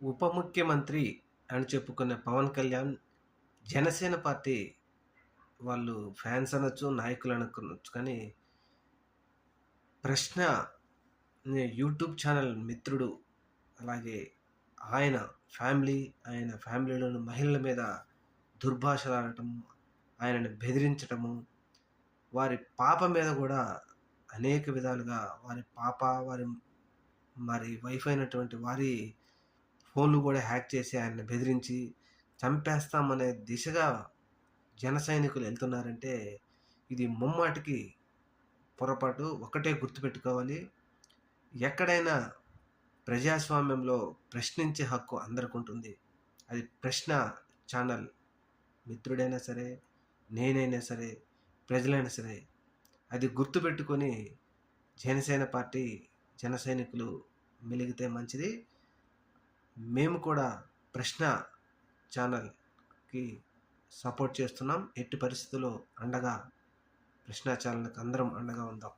ఉప ముఖ్యమంత్రి అని చెప్పుకునే పవన్ కళ్యాణ్ జనసేన పార్టీ వాళ్ళు ఫ్యాన్స్ అనొచ్చు, నాయకులు అనుకోనొచ్చు. కానీ ప్రశ్న అనే యూట్యూబ్ ఛానల్ మిత్రుడు, అలాగే ఆయన ఫ్యామిలీ, ఆయన ఫ్యామిలీలోని మహిళల మీద దుర్భాషలాడటము, ఆయనని బెదిరించటము, వారి పాప మీద గూడా అనేక విధాలుగా వారి పాప, వారి మరి వైఫ్ అయినటువంటి వారి ఫోన్‌లు గూడా హ్యాక్ చేసి ఆయన్ని బెదిరించి చంపేస్తామనే దిశగా జన సైనికులు ఎళ్తున్నారంటే ఇది ముమ్మాటికి పొరపాటు. ఒకటే గుర్తుపెట్టుకోవాలి. ఎక్కడైనా ప్రజాస్వామ్యంలో ప్రశ్నించే హక్కు అందరికుంటుంది. అది ప్రశ్న ఛానల్ మిత్రుడైనా సరే, నేనైనా సరే, ప్రజలైనా సరే అది గుర్తుపెట్టుకొని జనసేన పార్టీ జన సైనికులు మెలిగితే మంచిది. మేము కూడా ప్రశ్న ఛానల్‌కి సపోర్ట్ చేస్తున్నాం. ఎట్టి పరిస్థితుల్లో అండగా ప్రశ్న ఛానల్‌కి అందరం అండగా ఉందాం.